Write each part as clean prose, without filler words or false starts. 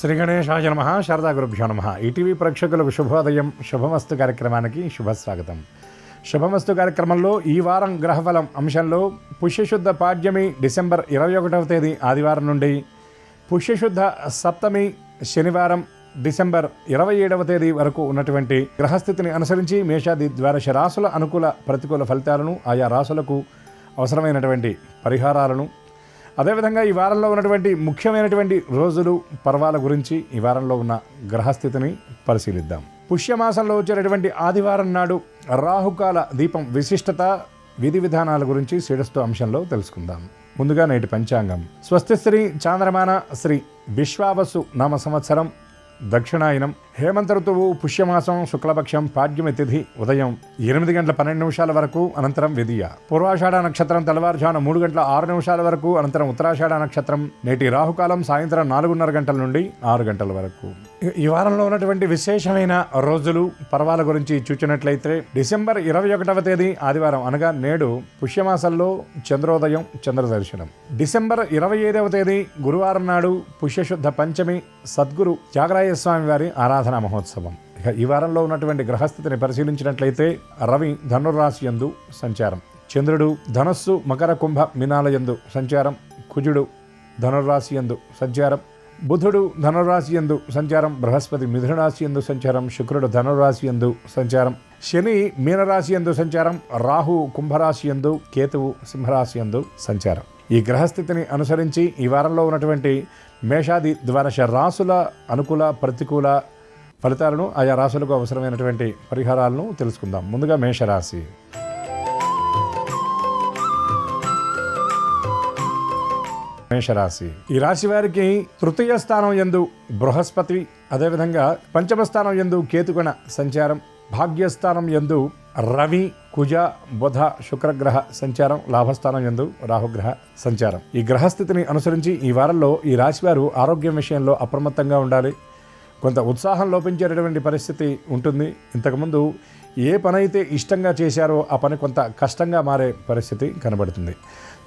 శ్రీ గణేశాయ నమః. శారదా గురుభ్యో నమః. ఈటీవీ ప్రేక్షకులకు శుభోదయం. శుభమస్తు కార్యక్రమానికి శుభస్వాగతం. శుభమస్తు కార్యక్రమంలో ఈ వారం గ్రహఫలం అంశంలో పుష్యశుద్ధ పాడ్యమి డిసెంబర్ 21వ తేదీ ఆదివారం నుండి పుష్యశుద్ధ సప్తమి శనివారం డిసెంబర్ 27వ తేదీ వరకు ఉన్నటువంటి గ్రహస్థితిని అనుసరించి మేషాది ద్వాదశ రాశుల అనుకూల ప్రతికూల ఫలితాలను, ఆయా రాశులకు అవసరమైనటువంటి పరిహారాలను, అదేవిధంగా ఈ వారంలో ఉన్నటువంటి ముఖ్యమైనటువంటి రోజులు పర్వాల గురించి ఈ వారంలో ఉన్న గ్రహస్థితిని పరిశీలిద్దాం. పుష్యమాసంలో వచ్చేటటువంటి ఆదివారం నాడు రాహుకాల దీపం విశిష్టత, విధి విధానాల గురించి శ్రేష్ఠ అంశంలో తెలుసుకుందాం. ముందుగా నేటి పంచాంగం. స్వస్తి శ్రీ చాంద్రమాన శ్రీ విశ్వావసు నామ సంవత్సరం దక్షిణాయనం హేమంత ఋతువు పుష్యమాసం శుక్లపక్షం పాడ్యమి తిథి ఉదయం 8:12 వరకు, అనంతరం విధియ. పూర్వాషాఢ నక్షత్రం తెల్లవారుజామున 3:06 వరకు, అనంతరం ఉత్తరాషాఢ నక్షత్రం. నేటి రాహుకాలం సాయంత్రం 4:30 నుండి 6 వరకు. ఈ వారంలో ఉన్నటువంటి విశేషమైన రోజులు పర్వాల గురించి చూచినట్లయితే డిసెంబర్ 21వ తేదీ ఆదివారం అనగా నేడు పుష్యమాసంలో చంద్రోదయం, చంద్రదర్శనం. డిసెంబర్ 25వ తేదీ గురువారం నాడు పుష్యశుద్ధ పంచమి సద్గురు త్యాగరాయ స్వామి వారి ఆరాధనా మహోత్సవం. ఇక ఈ వారంలో ఉన్నటువంటి గ్రహస్థితిని పరిశీలించినట్లయితే రవి ధనుర్రాశి యందు సంచారం, చంద్రుడు ధనస్సు మకర కుంభ మీనాల యందు సంచారం, కుజుడు ధనుర్రాశి యందు సంచారం, బుధుడు ధనుర్రాశి యందు సంచారం, బృహస్పతి మిథున రాశి యందు సంచారం, శుక్రుడు ధనుర్రాశి యందు సంచారం, శని మీనరాశి యందు సంచారం, రాహు కుంభరాశి యందు, కేతువు సింహరాశి యందు సంచారం. ఈ గ్రహస్థితిని అనుసరించి ఈ వారంలో ఉన్నటువంటి మేషాది ద్వాదశ రాశుల అనుకూల ప్రతికూల ఫలితాలను, ఆయా రాశులకు అవసరమైనటువంటి పరిహారాలను తెలుసుకుందాం. ముందుగా మేషరాశి. మేషరాశి ఈ రాశి వారికి తృతీయ స్థానం యందు బృహస్పతి, అదేవిధంగా పంచమ స్థానం యందు కేతుగణ సంచారం, భాగ్యస్థానం యందు రవి కుజ బుధ శుక్రగ్రహ సంచారం, లాభస్థానం యందు రాహుగ్రహ సంచారం. ఈ గ్రహస్థితిని అనుసరించి ఈ వారంలో ఈ రాశివారు ఆరోగ్యం విషయంలో అప్రమత్తంగా ఉండాలి. కొంత ఉత్సాహం లోపించేటటువంటి పరిస్థితి ఉంటుంది. ఇంతకుముందు ఏ పని అయితే ఇష్టంగా చేశారో ఆ పని కొంత కష్టంగా మారే పరిస్థితి కనబడుతుంది.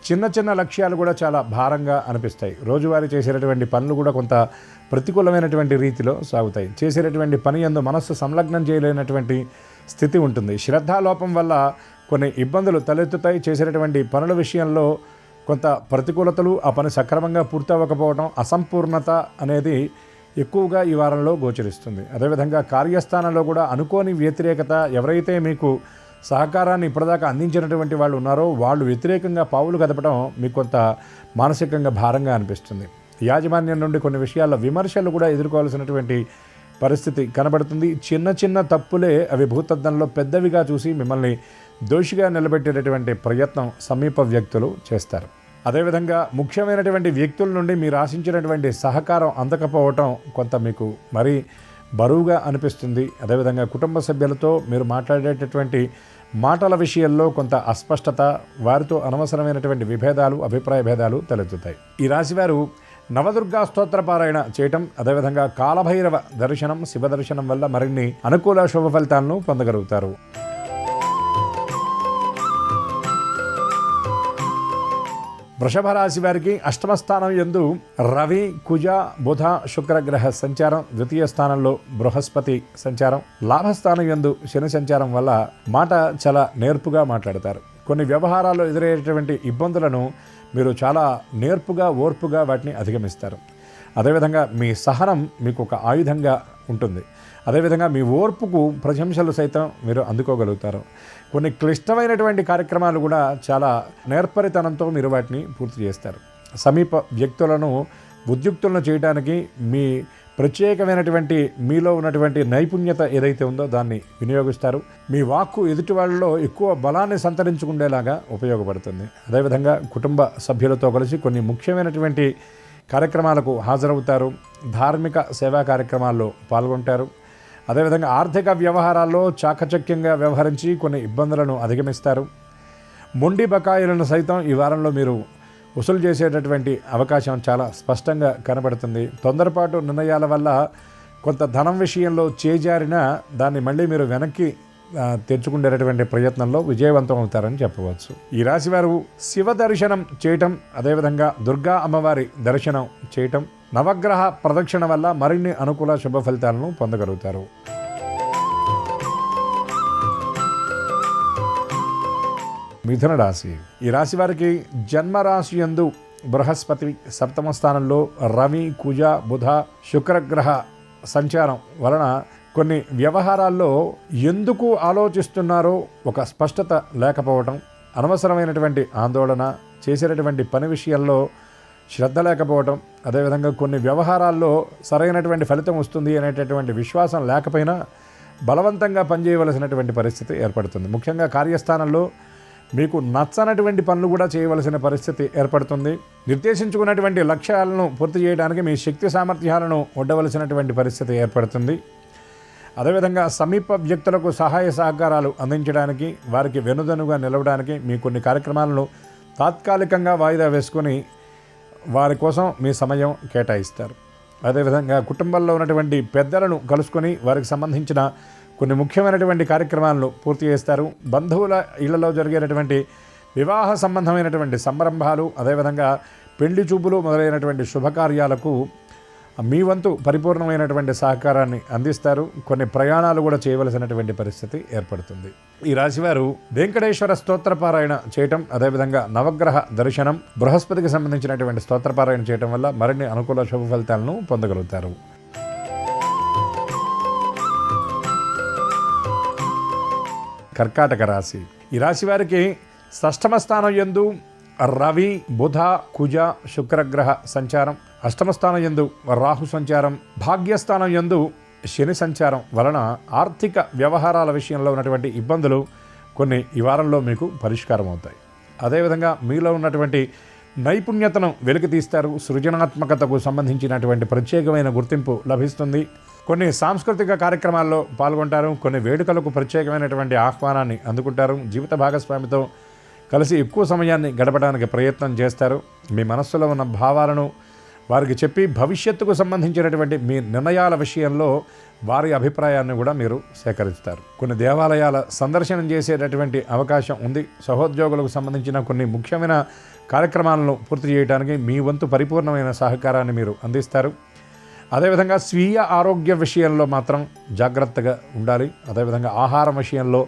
చిన్న చిన్న లక్ష్యాలు కూడా చాలా భారంగా అనిపిస్తాయి. రోజువారీ చేసేటటువంటి పనులు కూడా కొంత ప్రతికూలమైనటువంటి రీతిలో సాగుతాయి. చేసేటటువంటి పని యందు మనస్సు సంలగ్నం చేయలేనటువంటి స్థితి ఉంటుంది. శ్రద్ధాలోపం వల్ల కొన్ని ఇబ్బందులు తలెత్తుతాయి. చేసేటటువంటి పనుల విషయంలో కొంత ప్రతికూలతలు, ఆ పని సక్రమంగా పూర్తవ్వకపోవడం, అసంపూర్ణత అనేది ఎక్కువగా ఈ వారంలో గోచరిస్తుంది. అదేవిధంగా కార్యస్థానంలో కూడా అనుకోని వ్యతిరేకత, ఎవరైతే మీకు సహకారాన్ని ఇప్పటిదాకా అందించినటువంటి వాళ్ళు ఉన్నారో వాళ్ళు వ్యతిరేకంగా పావులు కదపడం మీకు కొంత మానసికంగా భారంగా అనిపిస్తుంది. యాజమాన్యం నుండి కొన్ని విషయాల్లో విమర్శలు కూడా ఎదుర్కోవాల్సినటువంటి పరిస్థితి కనబడుతుంది. చిన్న చిన్న తప్పులే అవి భూతద్దంలో పెద్దవిగా చూసి మిమ్మల్ని దోషిగా నిలబెట్టేటటువంటి ప్రయత్నం సమీప వ్యక్తులు చేస్తారు. అదేవిధంగా ముఖ్యమైనటువంటి వ్యక్తుల నుండి మీరు ఆశించినటువంటి సహకారం అందకపోవటం కొంత మీకు మరీ బరువుగా అనిపిస్తుంది. అదేవిధంగా కుటుంబ సభ్యులతో మీరు మాట్లాడేటటువంటి మాటల విషయంలో కొంత అస్పష్టత, వారితో అనవసరమైనటువంటి విభేదాలు, అభిప్రాయ భేదాలు తలెత్తుతాయి. ఈ రాశివారు నవదుర్గా స్తోత్ర పారాయణ చేయటం, అదేవిధంగా కాలభైరవ దర్శనం, శివ దర్శనం వల్ల మరిన్ని అనుకూల శుభ ఫలితాలను పొందగలుగుతారు. వృషభ రాశి వారికి అష్టమ స్థానం యందు రవి కుజ బుధ శుక్రగ్రహ సంచారం, ద్వితీయ స్థానంలో బృహస్పతి సంచారం, లాభస్థానం యందు శని సంచారం వల్ల మాట చాలా నేర్పుగా మాట్లాడతారు. కొన్ని వ్యవహారాల్లో ఎదురయ్యేటువంటి ఇబ్బందులను మీరు చాలా నేర్పుగా, ఓర్పుగా వాటిని అధిగమిస్తారు. అదేవిధంగా మీ సహనం మీకు ఒక ఆయుధంగా ఉంటుంది. అదేవిధంగా మీ ఓర్పుకు ప్రశంసలు సైతం మీరు అందుకోగలుగుతారు. కొన్ని క్లిష్టమైనటువంటి కార్యక్రమాలు కూడా చాలా నేర్పరితనంతో మీరు వాటిని పూర్తి చేస్తారు. సమీప వ్యక్తులను ఉద్యుక్తులను చేయడానికి మీ ప్రత్యేకమైనటువంటి మీలో ఉన్నటువంటి నైపుణ్యత ఏదైతే ఉందో దాన్ని వినియోగిస్తారు. మీ వాక్కు ఎదుటి వాళ్ళలో ఎక్కువ బలాన్ని సంతరించుకునేలాగా ఉపయోగపడుతుంది. అదేవిధంగా కుటుంబ సభ్యులతో కలిసి కొన్ని ముఖ్యమైనటువంటి కార్యక్రమాలకు హాజరవుతారు. ధార్మిక సేవా కార్యక్రమాల్లో పాల్గొంటారు. అదేవిధంగా ఆర్థిక వ్యవహారాల్లో చాకచక్యంగా వ్యవహరించి కొన్ని ఇబ్బందులను అధిగమిస్తారు. మొండి బకాయిలను సైతం ఈ వారంలో మీరు వసూలు చేసేటటువంటి అవకాశం చాలా స్పష్టంగా కనబడుతుంది. తొందరపాటు నిర్ణయాల వల్ల కొంత ధనం విషయంలో చేజారిన దాన్ని మళ్ళీ మీరు వెనక్కి తెచ్చుకునేటటువంటి ప్రయత్నంలో విజయవంతం అవుతారని చెప్పవచ్చు. ఈ రాశివారు శివ దర్శనం చేయటం, అదేవిధంగా దుర్గా అమ్మవారి దర్శనం చేయటం, నవగ్రహ ప్రదక్షిణ వల్ల మరిన్ని అనుకూల శుభ ఫలితాలను పొందగలుగుతారు. మిథున రాశి. ఈ రాశి వారికి జన్మరాశి యందు బృహస్పతి, సప్తమ స్థానంలో రవి, కుజ, బుధ, శుక్రగ్రహ సంచారం వలన కొన్ని వ్యవహారాల్లో ఎందుకు ఆలోచిస్తున్నారో ఒక స్పష్టత లేకపోవటం, అనవసరమైనటువంటి ఆందోళన, చేసేటటువంటి పని విషయంలో శ్రద్ధ లేకపోవటం, అదేవిధంగా కొన్ని వ్యవహారాల్లో సరైనటువంటి ఫలితం వస్తుంది అనేటటువంటి విశ్వాసం లేకపోయినా బలవంతంగా పనిచేయవలసినటువంటి పరిస్థితి ఏర్పడుతుంది. ముఖ్యంగా కార్యస్థానంలో మీకు నచ్చనటువంటి పనులు కూడా చేయవలసిన పరిస్థితి ఏర్పడుతుంది. నిర్దేశించుకున్నటువంటి లక్ష్యాలను పూర్తి చేయడానికి మీ శక్తి సామర్థ్యాలను ఒడ్డవలసినటువంటి పరిస్థితి ఏర్పడుతుంది. అదేవిధంగా సమీప వ్యక్తులకు సహాయ సహకారాలు అందించడానికి, వారికి వెనుదనుగా నిలవడానికి మీ కొన్ని కార్యక్రమాలను తాత్కాలికంగా వాయిదా వేసుకొని వారి కోసం మీ సమయం కేటాయిస్తారు. అదేవిధంగా కుటుంబంలో ఉన్నటువంటి పెద్దలను కలుసుకొని వారికి సంబంధించిన కొన్ని ముఖ్యమైనటువంటి కార్యక్రమాలను పూర్తి చేస్తారు. బంధువుల ఇళ్లలో జరిగేటటువంటి వివాహ సంబంధమైనటువంటి సంరంభాలు, అదేవిధంగా పెళ్లి చూపులు మొదలైనటువంటి శుభకార్యాలకు మీ వంతు పరిపూర్ణమైనటువంటి సహకారాన్ని అందిస్తారు. కొన్ని ప్రయాణాలు కూడా చేయవలసినటువంటి పరిస్థితి ఏర్పడుతుంది. ఈ రాశివారు వెంకటేశ్వర స్తోత్రపారాయణ చేయటం, అదేవిధంగా నవగ్రహ దర్శనం, బృహస్పతికి సంబంధించినటువంటి స్తోత్రపారాయణ చేయటం వల్ల మరిన్ని అనుకూల శుభ ఫలితాలను పొందగలుగుతారు. కర్కాటక రాశి. ఈ రాశి వారికి షష్ఠమ స్థానం యందు రవి, బుధ, కుజ, శుక్రగ్రహ సంచారం, అష్టమ స్థానం యందు రాహు సంచారం, భాగ్యస్థానం యందు శని సంచారం వలన ఆర్థిక వ్యవహారాల విషయంలో ఉన్నటువంటి ఇబ్బందులు కొన్ని ఈ వారంలో మీకు పరిష్కారం అవుతాయి. అదేవిధంగా మీలో ఉన్నటువంటి నైపుణ్యతను వెలికితీస్తారు. సృజనాత్మకతకు సంబంధించినటువంటి ప్రత్యేకమైన గుర్తింపు లభిస్తుంది. కొన్ని సాంస్కృతిక కార్యక్రమాల్లో పాల్గొంటారు. కొన్ని వేడుకలకు ప్రత్యేకమైనటువంటి ఆహ్వానాన్ని అందుకుంటారు. జీవిత భాగస్వామితో కలిసి ఎక్కువ సమయాన్ని గడపడానికి ప్రయత్నం చేస్తారు. మీ మనస్సులో ఉన్న భావాలను వారికి చెప్పి భవిష్యత్తుకు సంబంధించినటువంటి మీ నిర్ణయాల విషయంలో వారి అభిప్రాయాన్ని కూడా మీరు సేకరిస్తారు. కొన్ని దేవాలయాల సందర్శనం చేసేటటువంటి అవకాశం ఉంది. సహోద్యోగులకు సంబంధించిన కొన్ని ముఖ్యమైన కార్యక్రమాలను పూర్తి చేయడానికి మీ వంతు పరిపూర్ణమైన సహకారాన్ని మీరు అందిస్తారు. అదేవిధంగా స్వీయ ఆరోగ్య విషయంలో మాత్రం జాగ్రత్తగా ఉండాలి. అదేవిధంగా ఆహారం విషయంలో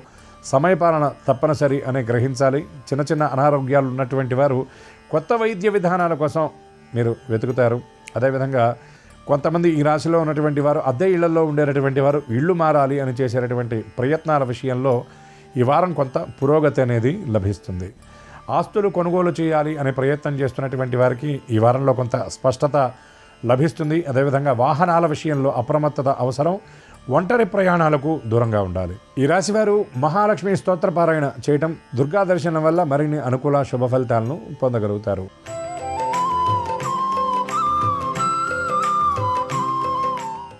సమయపాలన తప్పనిసరి అని గ్రహించాలి. చిన్న చిన్న అనారోగ్యాలు ఉన్నటువంటి వారు కొత్త వైద్య విధానాల కోసం మీరు వెతుకుతారు. అదేవిధంగా కొంతమంది ఈ రాశిలో ఉన్నటువంటి వారు అద్దె ఇళ్లలో ఉండేటటువంటి వారు ఇళ్ళు మారాలి అని చేసేటటువంటి ప్రయత్నాల విషయంలో ఈ వారం కొంత పురోగతి అనేది లభిస్తుంది. ఆస్తులు కొనుగోలు చేయాలి అనే ప్రయత్నం చేస్తున్నటువంటి వారికి ఈ వారంలో కొంత స్పష్టత లభిస్తుంది. అదేవిధంగా వాహనాల విషయంలో అప్రమత్తత అవసరం. ఒంటరి ప్రయాణాలకు దూరంగా ఉండాలి. ఈ రాశివారు మహాలక్ష్మి స్తోత్రపారాయణ చేయటం, దుర్గా దర్శనం వల్ల మరిన్ని అనుకూల శుభ ఫలితాలను పొందగలుగుతారు.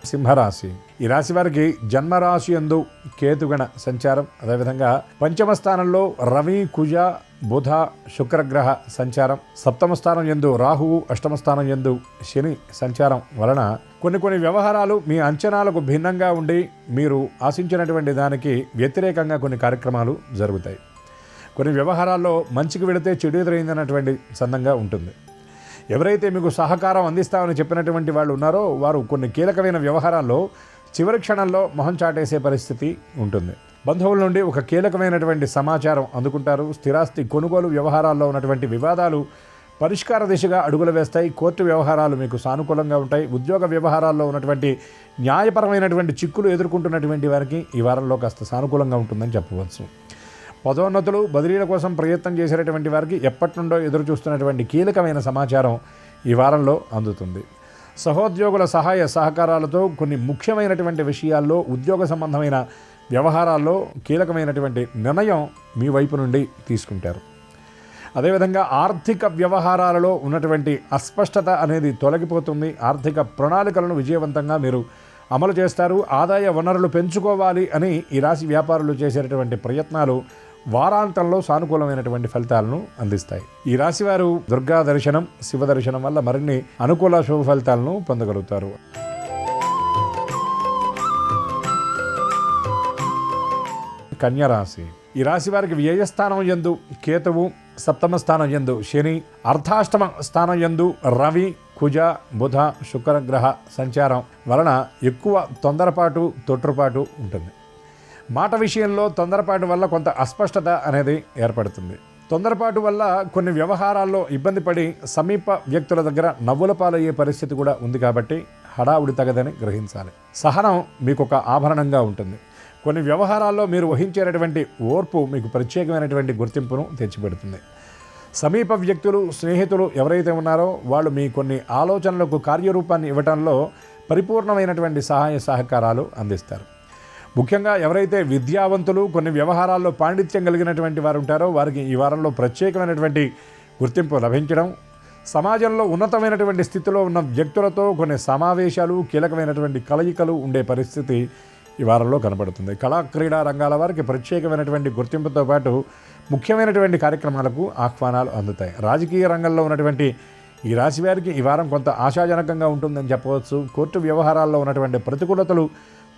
సింహరాశి. ఈ రాశి వారికి జన్మరాశి యందు కేతుగణ సంచారం, అదేవిధంగా పంచమ స్థానంలో రవి, కుజ, బుధ, శుక్రగ్రహ సంచారం, సప్తమ స్థానం యందు రాహువు, అష్టమ స్థానం యందు శని సంచారం వలన కొన్ని వ్యవహారాలు మీ అంచనాలకు భిన్నంగా ఉండి మీరు ఆశించినటువంటి దానికి వ్యతిరేకంగా కొన్ని కార్యక్రమాలు జరుగుతాయి. కొన్ని వ్యవహారాల్లో మంచికి వెళితే చెడు ఎదురైందన్నటువంటి సందంగా ఉంటుంది. ఎవరైతే మీకు సహకారం అందిస్తామని చెప్పినటువంటి వాళ్ళు ఉన్నారో వారు కొన్ని కీలకమైన వ్యవహారాల్లో చివరి క్షణంలో మొహం చాటేసే పరిస్థితి ఉంటుంది. బంధువుల నుండి ఒక కీలకమైనటువంటి సమాచారం అందుకుంటారు. స్థిరాస్తి కొనుగోలు వ్యవహారాల్లో ఉన్నటువంటి వివాదాలు పరిష్కార దిశగా అడుగులు వేస్తాయి. కోర్టు వ్యవహారాలు మీకు సానుకూలంగా ఉంటాయి. ఉద్యోగ వ్యవహారాల్లో ఉన్నటువంటి న్యాయపరమైనటువంటి చిక్కులు ఎదుర్కొంటున్నటువంటి వారికి ఈ వారంలో కాస్త సానుకూలంగా ఉంటుందని చెప్పవచ్చు. పదోన్నతులు, బదిలీల కోసం ప్రయత్నం చేసేటటువంటి వారికి ఎప్పటి నుండో ఎదురు చూస్తున్నటువంటి కీలకమైన సమాచారం ఈ వారంలో అందుతుంది. సహోద్యోగుల సహాయ సహకారాలతో కొన్ని ముఖ్యమైనటువంటి విషయాల్లో, ఉద్యోగ సంబంధమైన వ్యవహారాల్లో కీలకమైనటువంటి నిర్ణయం మీ వైపు నుండి తీసుకుంటారు. అదేవిధంగా ఆర్థిక వ్యవహారాలలో ఉన్నటువంటి అస్పష్టత అనేది తొలగిపోతుంది. ఆర్థిక ప్రణాళికలను విజయవంతంగా మీరు అమలు చేస్తారు. ఆదాయ వనరులు పెంచుకోవాలి అని ఈ రాశి వ్యాపారులు చేసేటటువంటి ప్రయత్నాలు వారాంతంలో సానుకూలమైనటువంటి ఫలితాలను అందిస్తాయి. ఈ రాశి వారు దుర్గా దర్శనం, శివ దర్శనం వల్ల మరిన్ని అనుకూల శుభ ఫలితాలను పొందగలుగుతారు. కన్యా రాశి. ఈ రాశి వారికి వ్యయస్థానం యందు కేతువు, సప్తమ స్థానం యందు శని, అర్ధాష్టమ స్థానం యందు రవి, కుజ బుధ శుక్రగ్రహ సంచారం వలన ఎక్కువ తొందరపాటు తొట్రుపాటు ఉంటుంది. మాట విషయంలో తొందరపాటు వల్ల కొంత అస్పష్టత అనేది ఏర్పడుతుంది. తొందరపాటు వల్ల కొన్ని వ్యవహారాల్లో ఇబ్బంది పడి సమీప వ్యక్తుల దగ్గర నవ్వుల పాలయ్యే పరిస్థితి కూడా ఉంది. కాబట్టి హడావుడి తగదని గ్రహించాలి. సహనం మీకు ఒక ఆభరణంగా ఉంటుంది. కొన్ని వ్యవహారాల్లో మీరు వహించేటటువంటి ఓర్పు మీకు ప్రత్యేకమైనటువంటి గుర్తింపును తెచ్చిపెడుతుంది. సమీప వ్యక్తులు స్నేహితులు ఎవరైతే ఉన్నారో వాళ్ళు మీ కొన్ని ఆలోచనలకు కార్యరూపాన్ని ఇవ్వడంలో పరిపూర్ణమైనటువంటి సహాయ సహకారాలు అందిస్తారు. ముఖ్యంగా ఎవరైతే విద్యావంతులు కొన్ని వ్యవహారాల్లో పాండిత్యం కలిగినటువంటి వారు ఉంటారో వారికి ఈ వారంలో ప్రత్యేకమైనటువంటి గుర్తింపు లభించడం, సమాజంలో ఉన్నతమైనటువంటి స్థితిలో ఉన్న వ్యక్తులతో కొన్ని సమావేశాలు కీలకమైనటువంటి కలయికలు ఉండే పరిస్థితి ఈ వారంలో కనబడుతుంది. కళా క్రీడా రంగాల వారికి ప్రత్యేకమైనటువంటి గుర్తింపుతో పాటు ముఖ్యమైనటువంటి కార్యక్రమాలకు ఆహ్వానాలు అందుతాయి. రాజకీయ రంగంలో ఉన్నటువంటి ఈ రాశి వారికి ఈ వారం కొంత ఆశాజనకంగా ఉంటుందని చెప్పవచ్చు. కోర్టు వ్యవహారాల్లో ఉన్నటువంటి ప్రతికూలతలు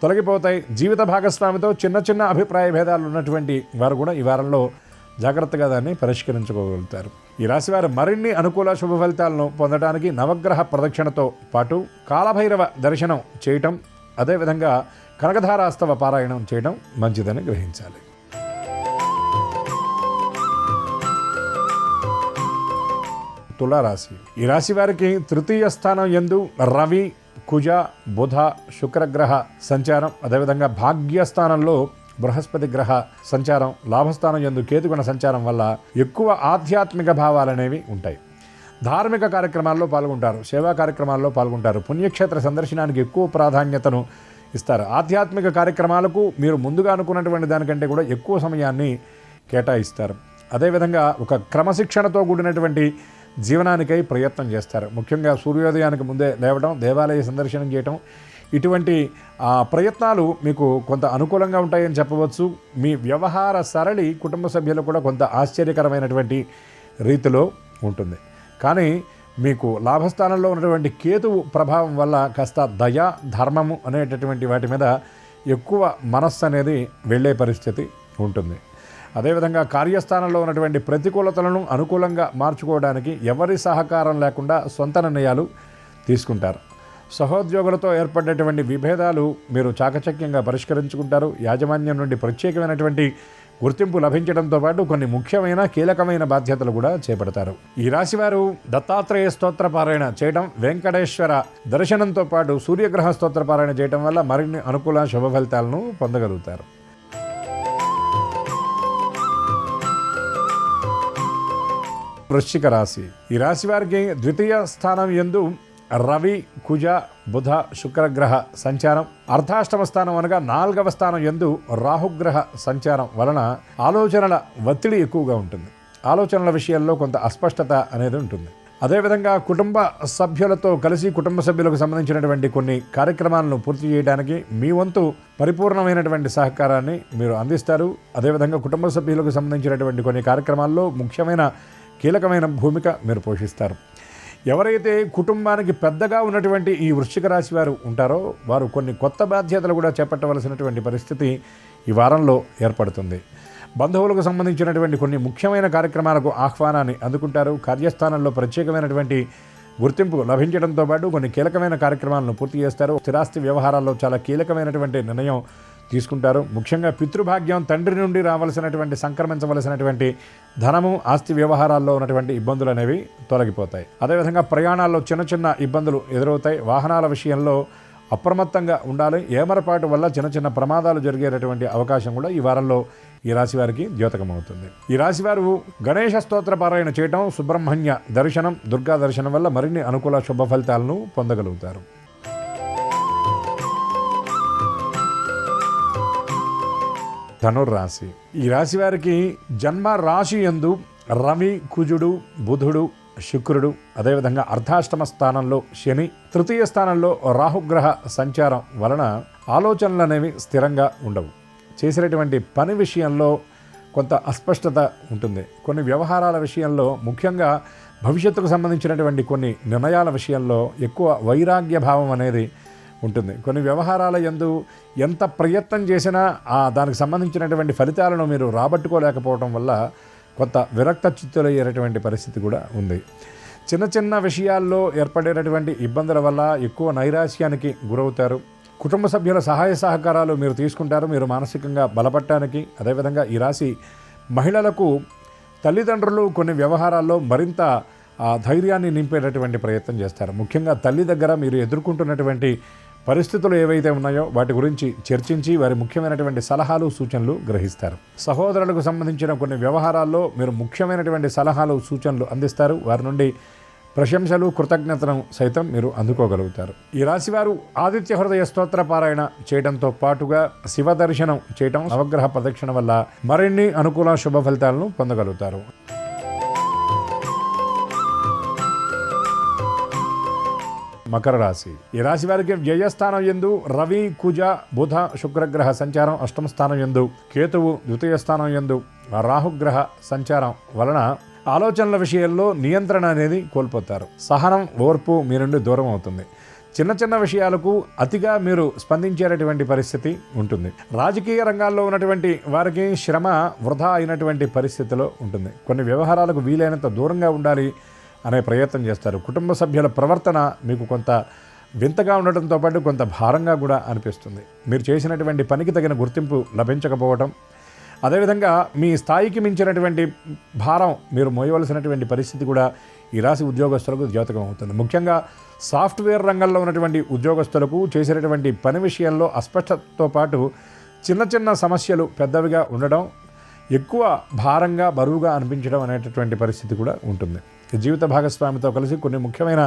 తొలగిపోతాయి. జీవిత భాగస్వామితో చిన్న చిన్న అభిప్రాయ భేదాలు ఉన్నటువంటి వారు కూడా ఈ వారంలో జాగ్రత్తగా దాన్ని పరిష్కరించుకోగలుగుతారు. ఈ రాశివారు మరిన్ని అనుకూల శుభ ఫలితాలను పొందడానికి నవగ్రహ ప్రదక్షిణతో పాటు కాలభైరవ దర్శనం చేయటం, అదేవిధంగా కనకధారాస్తవ పారాయణం చేయడం మంచిదని గ్రహించాలి. తులారాశి. ఈ రాశి వారికి తృతీయ స్థానం యందు రవి కుజ బుధ శుక్రగ్రహ సంచారం, అదేవిధంగా భాగ్యస్థానంలో బృహస్పతి గ్రహ సంచారం, లాభస్థానం యందు కేతుగుణ సంచారం వల్ల ఎక్కువ ఆధ్యాత్మిక భావాలనేవి ఉంటాయి. ధార్మిక కార్యక్రమాల్లో పాల్గొంటారు, సేవా కార్యక్రమాల్లో పాల్గొంటారు, పుణ్యక్షేత్ర సందర్శనానికి ఎక్కువ ప్రాధాన్యతను ఇస్తారు. ఆధ్యాత్మిక కార్యక్రమాలకు మీరు ముందుగా అనుకున్నటువంటి దానికంటే కూడా ఎక్కువ సమయాన్ని కేటాయిస్తారు. అదేవిధంగా ఒక క్రమశిక్షణతో కూడినటువంటి జీవనానికై ప్రయత్నం చేస్తారు. ముఖ్యంగా సూర్యోదయానికి ముందే లేవడం, దేవాలయ సందర్శనం చేయటం, ఇటువంటి ప్రయత్నాలు మీకు కొంత అనుకూలంగా ఉంటాయని చెప్పవచ్చు. మీ వ్యవహార సరళి కుటుంబ సభ్యులు కూడా కొంత ఆశ్చర్యకరమైనటువంటి రీతిలో ఉంటుంది. కానీ మీకు లాభస్థానంలో ఉన్నటువంటి కేతువు ప్రభావం వల్ల కాస్త దయ ధర్మము అనేటటువంటి వాటి మీద ఎక్కువ మనస్సు అనేది వెళ్ళే పరిస్థితి ఉంటుంది. అదేవిధంగా కార్యస్థానంలో ఉన్నటువంటి ప్రతికూలతలను అనుకూలంగా మార్చుకోవడానికి ఎవరి సహకారం లేకుండా సొంత నిర్ణయాలు తీసుకుంటారు. సహోద్యోగులతో ఏర్పడేటువంటి విభేదాలు మీరు చాకచక్యంగా పరిష్కరించుకుంటారు. యాజమాన్యం నుండి ప్రత్యేకమైనటువంటి గుర్తింపు లభించడంతో పాటు కొన్ని ముఖ్యమైన కీలకమైన బాధ్యతలు కూడా చేపడతారు. ఈ రాశివారు దత్తాత్రేయ స్తోత్ర పారాయణ చేయడం, వెంకటేశ్వర దర్శనంతో పాటు సూర్యగ్రహ స్తోత్ర పారాయణ చేయడం వల్ల మరిన్ని అనుకూల శుభ ఫలితాలను పొందగలుగుతారు. వృశ్చిక రాశి. ఈ రాశి వారికి ద్వితీయ స్థానం యందు రవి కుజ బుధ శుక్రగ్రహ సంచారం, అర్ధాష్టమ స్థానం అనగా 4వ స్థానం యందు రాహుగ్రహ సంచారం వలన ఆలోచనల ఒత్తిడి ఎక్కువగా ఉంటుంది. ఆలోచనల విషయాల్లో కొంత అస్పష్టత అనేది ఉంటుంది. అదేవిధంగా కుటుంబ సభ్యులతో కలిసి కుటుంబ సభ్యులకు సంబంధించినటువంటి కొన్ని కార్యక్రమాలను పూర్తి చేయడానికి మీ వంతు పరిపూర్ణమైనటువంటి సహకారాన్ని మీరు అందిస్తారు. అదేవిధంగా కుటుంబ సభ్యులకు సంబంధించినటువంటి కొన్ని కార్యక్రమాల్లో ముఖ్యమైన కీలకమైన భూమిక మీరు పోషిస్తారు. ఎవరైతే కుటుంబానికి పెద్దగా ఉన్నటువంటి ఈ వృశ్చిక రాశి వారు ఉంటారో వారు కొన్ని కొత్త బాధ్యతలు కూడా చేపట్టవలసినటువంటి పరిస్థితి ఈ వారంలో ఏర్పడుతుంది. బంధువులకు సంబంధించినటువంటి కొన్ని ముఖ్యమైన కార్యక్రమాలకు ఆహ్వానాన్ని అందుకుంటారు. కార్యస్థానంలో ప్రత్యేకమైనటువంటి గుర్తింపు లభించడంతో పాటు కొన్ని కీలకమైన కార్యక్రమాలను పూర్తి చేస్తారు. స్థిరాస్తి వ్యవహారాల్లో చాలా కీలకమైనటువంటి నిర్ణయం తీసుకుంటారు. ముఖ్యంగా పితృభాగ్యం, తండ్రి నుండి రావాల్సినటువంటి సంక్రమించవలసినటువంటి ధనము, ఆస్తి వ్యవహారాల్లో ఉన్నటువంటి ఇబ్బందులు అనేవి తొలగిపోతాయి. అదేవిధంగా ప్రయాణాల్లో చిన్న చిన్న ఇబ్బందులు ఎదురవుతాయి. వాహనాల విషయంలో అప్రమత్తంగా ఉండాలి. ఏమరపాటు వల్ల చిన్న చిన్న ప్రమాదాలు జరిగేటటువంటి అవకాశం కూడా ఈ వారంలో ఈ రాశి వారికి ద్యోతకమవుతుంది. ఈ రాశివారు గణేష స్తోత్ర పారాయణ చేయటం, సుబ్రహ్మణ్య దర్శనం, దుర్గా దర్శనం వల్ల మరిన్ని అనుకూల శుభ ఫలితాలను పొందగలుగుతారు. ధనుర్రాశి. ఈ రాశి వారికి జన్మ రాశి యందు రవి కుజుడు బుధుడు శుక్రుడు, అదేవిధంగా అర్ధాష్టమ స్థానంలో శని, తృతీయ స్థానంలో రాహుగ్రహ సంచారం వలన ఆలోచనలు అనేవి స్థిరంగా ఉండవు. చేసినటువంటి పని విషయంలో కొంత అస్పష్టత ఉంటుంది. కొన్ని వ్యవహారాల విషయంలో, ముఖ్యంగా భవిష్యత్తుకు సంబంధించినటువంటి కొన్ని నిర్ణయాల విషయంలో ఎక్కువ వైరాగ్య భావం అనేది ఉంటుంది. కొన్ని వ్యవహారాల యందు ఎంత ప్రయత్నం చేసినా దానికి సంబంధించినటువంటి ఫలితాలను మీరు రాబట్టుకోలేకపోవడం వల్ల కొంత విరక్త చిత్తులయ్యేటటువంటి పరిస్థితి కూడా ఉంది. చిన్న చిన్న విషయాల్లో ఏర్పడేటటువంటి ఇబ్బందుల వల్ల ఎక్కువ నైరాశ్యానికి గురవుతారు. కుటుంబ సభ్యుల సహాయ సహకారాలు మీరు తీసుకుంటారు. మీరు మానసికంగా బలపడటానికి. అదేవిధంగా ఈ రాశి మహిళలకు తల్లిదండ్రులు కొన్ని వ్యవహారాల్లో మరింత ధైర్యాన్ని నింపేటటువంటి ప్రయత్నం చేస్తారు. ముఖ్యంగా తల్లి దగ్గర మీరు ఎదుర్కొంటున్నటువంటి పరిస్థితులు ఏవైతే ఉన్నాయో వాటి గురించి చర్చించి వారి ముఖ్యమైనటువంటి సలహాలు సూచనలు గ్రహిస్తారు. సహోదరులకు సంబంధించిన కొన్ని వ్యవహారాల్లో మీరు ముఖ్యమైనటువంటి సలహాలు సూచనలు అందిస్తారు. వారి నుండి ప్రశంసలు కృతజ్ఞతను సైతం మీరు అందుకోగలుగుతారు. ఈ రాశివారు ఆదిత్య హృదయ స్తోత్ర పారాయణ చేయడంతో పాటుగా శివ దర్శనం చేయటం, నవగ్రహ ప్రదక్షిణ వల్ల మరిన్ని అనుకూల శుభ ఫలితాలను పొందగలుగుతారు. మకర రాశి. ఈ రాశి వారికి వ్యయస్థానం యందు రవి, కుజ, బుధ, శుక్రగ్రహ సంచారం, అష్టమ స్థానం యందు కేతువు, ద్వితీయ స్థానం యందు రాహుగ్రహ సంచారం వలన ఆలోచనల విషయంలో నియంత్రణ అనేది కోల్పోతారు. సహనం, ఓర్పు మీ నుండి దూరం అవుతుంది. చిన్న చిన్న విషయాలకు అతిగా మీరు స్పందించేటటువంటి పరిస్థితి ఉంటుంది. రాజకీయ రంగాల్లో ఉన్నటువంటి వారికి శ్రమ వృధా అయినటువంటి పరిస్థితిలో ఉంటుంది. కొన్ని వ్యవహారాలకు వీలైనంత దూరంగా ఉండాలి అనే ప్రయత్నం చేస్తారు. కుటుంబ సభ్యుల ప్రవర్తన మీకు కొంత వింతగా ఉండటంతో పాటు కొంత భారంగా కూడా అనిపిస్తుంది. మీరు చేసినటువంటి పనికి తగిన గుర్తింపు లభించకపోవటం, అదేవిధంగా మీ స్థాయికి మించినటువంటి భారం మీరు మోయవలసినటువంటి పరిస్థితి కూడా ఈ రాశి ఉద్యోగస్తులకు ద్యోతకం అవుతుంది. ముఖ్యంగా సాఫ్ట్వేర్ రంగంలో ఉన్నటువంటి ఉద్యోగస్తులకు చేసినటువంటి పని విషయంలో అస్పష్టతతో పాటు చిన్న చిన్న సమస్యలు పెద్దవిగా ఉండడం, ఎక్కువ భారంగా బరువుగా అనిపించడం అనేటటువంటి పరిస్థితి కూడా ఉంటుంది. జీవిత భాగస్వామితో కలిసి కొన్ని ముఖ్యమైన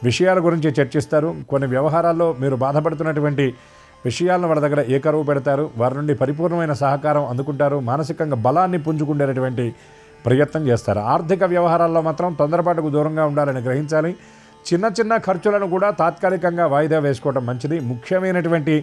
విషయాల గురించి చర్చిస్తారు. కొన్ని వ్యవహారాల్లో మీరు బాధపడుతున్నటువంటి విషయాలను వాళ్ళ దగ్గర ఏకరువు పెడతారు. వారి నుండి పరిపూర్ణమైన సహకారం అందుకుంటారు. మానసికంగా బలాన్ని పుంజుకునేటటువంటి ప్రయత్నం చేస్తారు. ఆర్థిక వ్యవహారాల్లో మాత్రం తొందరపాటుకు దూరంగా ఉండాలని గ్రహించాలి. చిన్న చిన్న ఖర్చులను కూడా తాత్కాలికంగా వాయిదా వేసుకోవడం మంచిది. ముఖ్యమైనటువంటి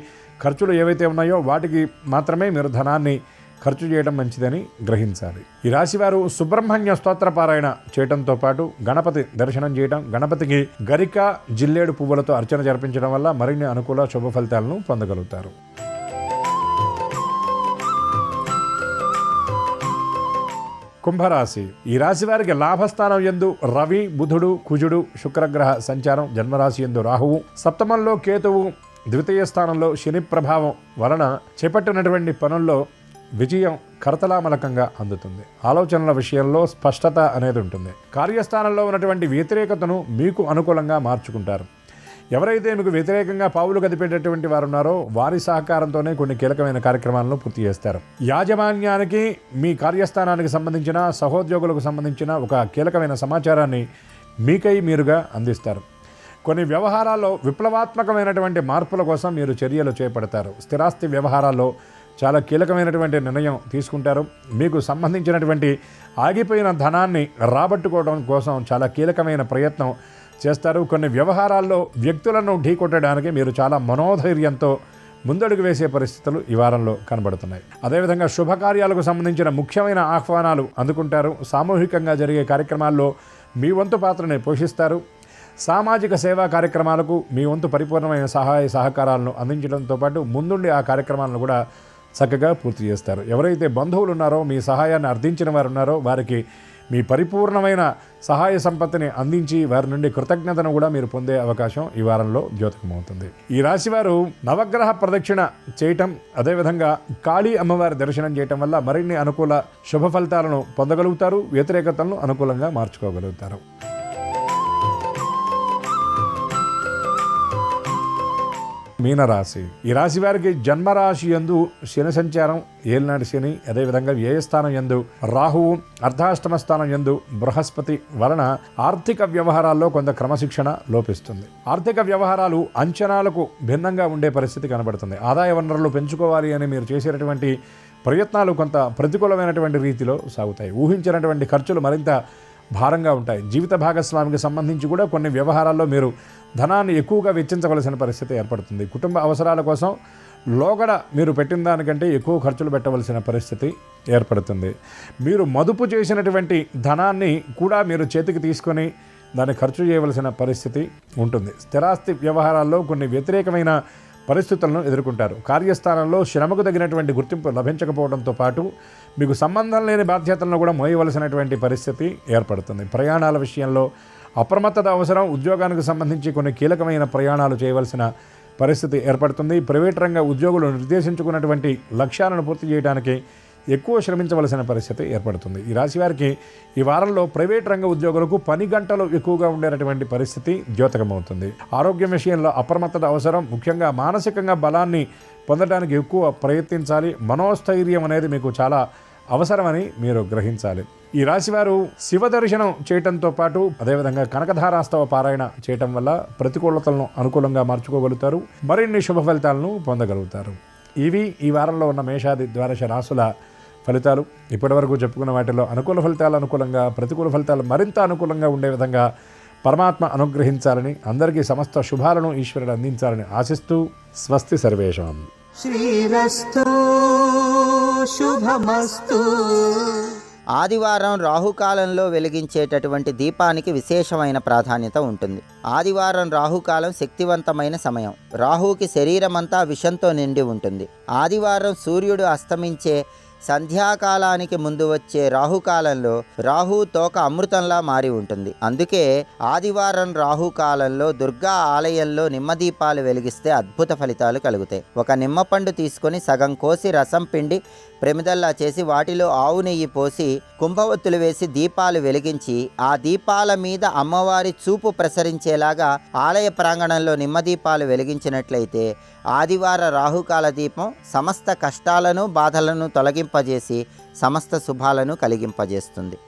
ఖర్చులు ఏవైతే ఉన్నాయో వాటికి మాత్రమే మీరు ధనాన్ని ఖర్చు చేయడం మంచిదని గ్రహించాలి. ఈ రాశివారు సుబ్రహ్మణ్య స్తోత్ర పారాయణ చేయడంతో పాటు గణపతి దర్శనం చేయడం, గణపతికి గరిక, జిల్లేడు పువ్వులతో అర్చన జరిపించడం వల్ల మరిన్ని అనుకూల శుభ ఫలితాలను పొందగలుగుతారు. కుంభరాశి. ఈ రాశి వారికి లాభస్థానం యందు రవి, బుధుడు, కుజుడు, శుక్రగ్రహ సంచారం, జన్మరాశి యందు రాహువు, సప్తమంలో కేతువు, ద్వితీయ స్థానంలో శని ప్రభావం వలన చేపట్టినటువంటి పనుల్లో విజయం కరతలామలకంగా అందుతుంది. ఆలోచనల విషయంలో స్పష్టత అనేది ఉంటుంది. కార్యస్థానంలో ఉన్నటువంటి వ్యతిరేకతను మీకు అనుకూలంగా మార్చుకుంటారు. ఎవరైతే మీకు వ్యతిరేకంగా పావులు కదిపేటటువంటి వారు ఉన్నారో వారి సహకారంతోనే కొన్ని కీలకమైన కార్యక్రమాలను పూర్తి చేస్తారు. యాజమాన్యానికి, మీ కార్యస్థానానికి సంబంధించిన సహోద్యోగులకు సంబంధించిన ఒక కీలకమైన సమాచారాన్ని మీకై మీరుగా అందిస్తారు. కొన్ని వ్యవహారాల్లో విప్లవాత్మకమైనటువంటి మార్పుల కోసం మీరు చర్యలు చేపడతారు. స్థిరాస్తి వ్యవహారాల్లో చాలా కీలకమైనటువంటి నిర్ణయం తీసుకుంటారు. మీకు సంబంధించినటువంటి ఆగిపోయిన ధనాన్ని రాబట్టుకోవడం కోసం చాలా కీలకమైన ప్రయత్నం చేస్తారు. కొన్ని వ్యవహారాల్లో వ్యక్తులను ఢీకొట్టడానికి మీరు చాలా మనోధైర్యంతో ముందడుగు వేసే పరిస్థితులు ఈ వారంలో కనబడుతున్నాయి. అదేవిధంగా శుభకార్యాలకు సంబంధించిన ముఖ్యమైన ఆహ్వానాలు అందుకుంటారు. సామూహికంగా జరిగే కార్యక్రమాల్లో మీ వంతు పాత్రని పోషిస్తారు. సామాజిక సేవా కార్యక్రమాలకు మీ వంతు పరిపూర్ణమైన సహాయ సహకారాలను అందించడంతో పాటు ముందుండి ఆ కార్యక్రమాలను కూడా చక్కగా పూర్తి చేస్తారు. ఎవరైతే బంధువులు ఉన్నారో, మీ సహాయాన్ని అర్థించిన వారు ఉన్నారో వారికి మీ పరిపూర్ణమైన సహాయ సంపత్తిని అందించి వారి నుండి కృతజ్ఞతను కూడా మీరు పొందే అవకాశం ఈ వారంలో ద్యోతకమవుతుంది. ఈ రాశివారు నవగ్రహ ప్రదక్షిణ చేయటం, అదేవిధంగా కాళీ అమ్మవారి దర్శనం చేయటం వల్ల మరిన్ని అనుకూల శుభ ఫలితాలను పొందగలుగుతారు. వ్యతిరేకతలను అనుకూలంగా మార్చుకోగలుగుతారు. మీనరాశి. ఈ రాశి వారికి జన్మరాశి యందు శని సంచారం, ఏలినాటి శని, అదేవిధంగా వ్యయస్థానం యందు రాహువు, అర్ధాష్టమ స్థానం యందు బృహస్పతి వలన ఆర్థిక వ్యవహారాల్లో కొంత క్రమశిక్షణ లోపిస్తుంది. ఆర్థిక వ్యవహారాలు అంచనాలకు భిన్నంగా ఉండే పరిస్థితి కనబడుతుంది. ఆదాయ వనరులు పెంచుకోవాలి అని మీరు చేసేటటువంటి ప్రయత్నాలు కొంత ప్రతికూలమైనటువంటి రీతిలో సాగుతాయి. ఊహించినటువంటి ఖర్చులు మరింత భారంగా ఉంటాయి. జీవిత భాగస్వామికి సంబంధించి కూడా కొన్ని వ్యవహారాల్లో మీరు ధనాన్ని ఎక్కువగా వెచ్చించవలసిన పరిస్థితి ఏర్పడుతుంది. కుటుంబ అవసరాల కోసం లోగడ మీరు పెట్టిన దానికంటే ఎక్కువ ఖర్చులు పెట్టవలసిన పరిస్థితి ఏర్పడుతుంది. మీరు మదుపు చేసినటువంటి ధనాన్ని కూడా మీరు చేతికి తీసుకొని దాన్ని ఖర్చు చేయవలసిన పరిస్థితి ఉంటుంది. స్థిరాస్తి వ్యవహారాల్లో కొన్ని వ్యతిరేకమైన పరిస్థితులను ఎదుర్కొంటారు. కార్యస్థానంలో శ్రమకు తగినటువంటి గుర్తింపు లభించకపోవడంతో పాటు మీకు సంబంధం లేని బాధ్యతలను కూడా మోయవలసినటువంటి పరిస్థితి ఏర్పడుతుంది. ప్రయాణాల విషయంలో అప్రమత్తత అవసరం. ఉద్యోగానికి సంబంధించి కొన్ని కీలకమైన ప్రయాణాలు చేయవలసిన పరిస్థితి ఏర్పడుతుంది. ప్రైవేట్ రంగ ఉద్యోగులు నిర్దేశించుకున్నటువంటి లక్ష్యాలను పూర్తి చేయడానికి ఎక్కువ శ్రమించవలసిన పరిస్థితి ఏర్పడుతుంది. ఈ రాశి వారికి ఈ వారంలో ప్రైవేట్ రంగ ఉద్యోగులకు పని గంటలు ఎక్కువగా ఉండేటటువంటి పరిస్థితి ద్యోతకమవుతుంది. ఆరోగ్యం విషయంలో అప్రమత్తత అవసరం. ముఖ్యంగా మానసికంగా బలాన్ని పొందడానికి ఎక్కువ ప్రయత్నించాలి. మనోస్థైర్యం అనేది మీకు చాలా అవసరమని మీరు గ్రహించాలి. ఈ రాశివారు శివ దర్శనం చేయటంతో పాటు అదేవిధంగా కనకధారాస్తవ పారాయణ చేయటం వల్ల ప్రతికూలతలను అనుకూలంగా మార్చుకోగలుగుతారు. మరిన్ని శుభ ఫలితాలను పొందగలుగుతారు. ఇవి ఈ వారంలో ఉన్న మేషాది ద్వాదశ రాశుల ఫలితాలు. ఇప్పటివరకు చెప్పుకున్న వాటిలో అనుకూల ఫలితాలు అనుకూలంగా, ప్రతికూల ఫలితాలు మరింత అనుకూలంగా ఉండే విధంగా పరమాత్మ అనుగ్రహించాలని, అందరికీ సమస్త శుభాలను ఈశ్వరుడు అందించాలని ఆశిస్తూ స్వస్తి సర్వేషాం. శ్రీరస్తు శుభమస్తు. ఆదివారం రాహుకాలంలో వెలిగించేటటువంటి దీపానికి విశేషమైన ప్రాధాన్యత ఉంటుంది. ఆదివారం రాహుకాలం శక్తివంతమైన సమయం. రాహుకి శరీరమంతా విషంతో నిండి ఉంటుంది. ఆదివారం సూర్యుడు అస్తమించే సంధ్యాకాలానికి ముందు వచ్చే రాహుకాలంలో రాహు తోక అమృతంలా మారి ఉంటుంది. అందుకే ఆదివారం రాహుకాలంలో దుర్గా ఆలయంలో నిమ్మదీపాలు వెలిగిస్తే అద్భుత ఫలితాలు కలుగుతాయి. ఒక నిమ్మపండు తీసుకొని సగం కోసి రసం పిండి ప్రమిదల్లా చేసి వాటిలో ఆవు నెయ్యి పోసి కుంభవత్తులు వేసి దీపాలు వెలిగించి ఆ దీపాల మీద అమ్మవారి చూపు ప్రసరించేలాగా ఆలయ ప్రాంగణంలో నిమ్మదీపాలు వెలిగించినట్లయితే ఆదివార రాహుకాల దీపం సమస్త కష్టాలను బాధలను తొలగింపజేసి సమస్త శుభాలను కలిగింపజేస్తుంది.